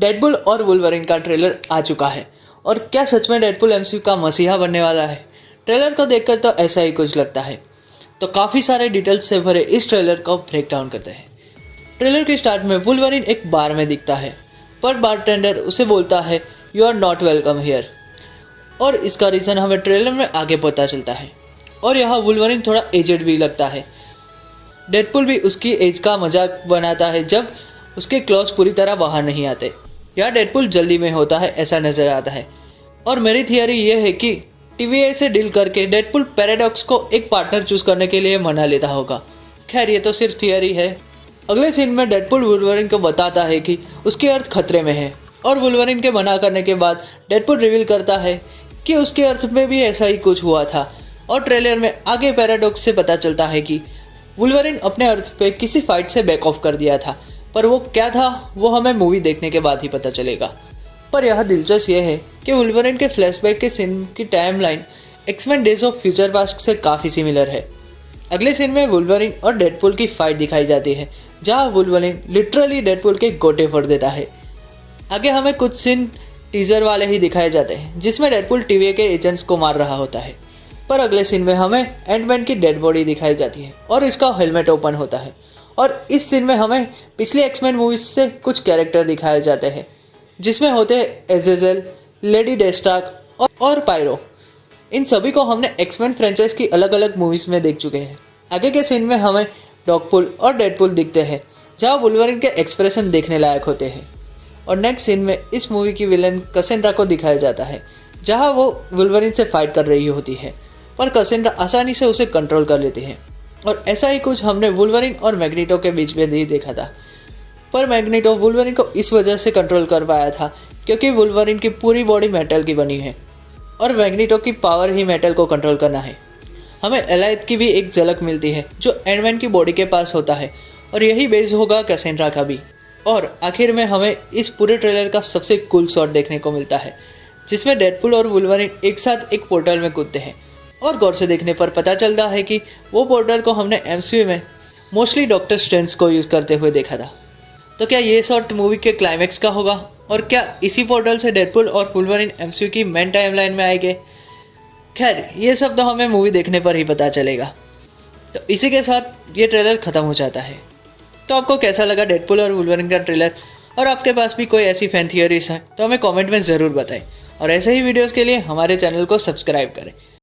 Deadpool और Wolverine का trailer आ चुका है और क्या सच में डेडपुल एमसीयू का मसीहा बनने वाला है। ट्रेलर को देखकर तो ऐसा ही कुछ लगता है। तो काफ़ी सारे डिटेल्स से भरे इस ट्रेलर को ब्रेक डाउन करते हैं। ट्रेलर के स्टार्ट में वुल्वरिन एक बार में दिखता है पर बारटेंडर उसे बोलता है you are not welcome here, और इसका रीज़न हमें ट्रेलर में आगे पता चलता है। और यहाँ वुल्वरिन थोड़ा एजेड भी लगता है। डेडपुल भी उसकी एज का मजाक बनाता है जब उसके क्लॉज पूरी तरह बाहर नहीं आते। या डेडपुल जल्दी में होता है ऐसा नजर आता है। और मेरी थियरी ये है कि TVA से डील करके डेडपुल पैराडॉक्स को एक पार्टनर चूज करने के लिए मना लेता होगा। खैर ये तो सिर्फ थियरी है। अगले सीन में डेडपुल वुल्वरिन को बताता है कि उसकी अर्थ खतरे में है, और वुल्वरिन के मना करने के बाद डेडपुल रिवील करता है कि उसके अर्थ में भी ऐसा ही कुछ हुआ था। और ट्रेलर में आगे पैराडॉक्स से पता चलता है कि वुल्वरिन अपने अर्थ पे किसी फाइट से बैक ऑफ कर दिया था, पर वो क्या था वो हमें मूवी देखने के बाद ही पता चलेगा। पर यह दिलचस्प ये है कि वुल्वरिन के फ्लैशबैक के सीन की timeline X Men days of future past से काफ़ी सिमिलर है। अगले सीन में वुल्वरिन और डेडपुल की फाइट दिखाई जाती है जहां वुल्वरिन लिटरली डेडपुल के गोटे फोड़ देता है। आगे हमें कुछ सीन टीजर वाले ही दिखाए जाते हैं जिसमें डेडपुल TVA के एजेंट्स को मार रहा होता है। पर अगले सीन में हमें एंटमैन की डेड बॉडी दिखाई जाती है और इसका हेलमेट ओपन होता है। और इस सीन में हमें पिछले एक्समैन मूवीज से कुछ कैरेक्टर दिखाए जाते हैं जिसमें होते हैं एजेजेल, लेडी डेस्टार्क और पायरो। इन सभी को हमने एक्समैन फ्रेंचाइज की अलग अलग मूवीज में देख चुके हैं। आगे के सीन में हमें डॉगपुल और डेडपुल दिखते हैं जहाँ वुल्वरिन के एक्सप्रेशन देखने लायक होते हैं। और नेक्स्ट सीन में इस मूवी की विलन कसेंड्रा को दिखाया जाता है जहाँ वो वुल्वरिन से फाइट कर रही होती है, पर कसेंड्रा आसानी से उसे कंट्रोल कर लेती है। और ऐसा ही कुछ हमने वुल्वरिन और मैग्नीटो के बीच में नहीं देखा था, पर मैग्नीटो वुल्वरिन को इस वजह से कंट्रोल कर पाया था क्योंकि वुल्वरिन की पूरी बॉडी मेटल की बनी है और मैग्नीटो की पावर ही मेटल को कंट्रोल करना है। हमें एलाइथ की भी एक झलक मिलती है जो एंटमैन की बॉडी के पास होता है, और यही बेस होगा कैसेंड्रा का भी। और आखिर में हमें इस पूरे ट्रेलर का सबसे कूल शॉट देखने को मिलता है जिसमें डेडपुल और वुल्वरिन एक साथ एक पोर्टल में कूदते हैं। और गौर से देखने पर पता चलता है कि वो पोर्टल को हमने MCU में मोस्टली डॉक्टर स्ट्रेंज को यूज़ करते हुए देखा था। तो क्या ये शॉट मूवी के क्लाइमैक्स का होगा, और क्या इसी पोर्टल से डेडपुल और वुल्वरिन MCU की मेन टाइमलाइन में आएंगे? खैर ये सब तो हमें मूवी देखने पर ही पता चलेगा। तो इसी के साथ ये ट्रेलर ख़त्म हो जाता है। तो आपको कैसा लगा डेडपुल और वुल्वरिन का ट्रेलर, और आपके पास भी कोई ऐसी फैन थियरीज है तो हमें कमेंट में ज़रूर बताएं। और ऐसे ही वीडियोस के लिए हमारे चैनल को सब्सक्राइब करें।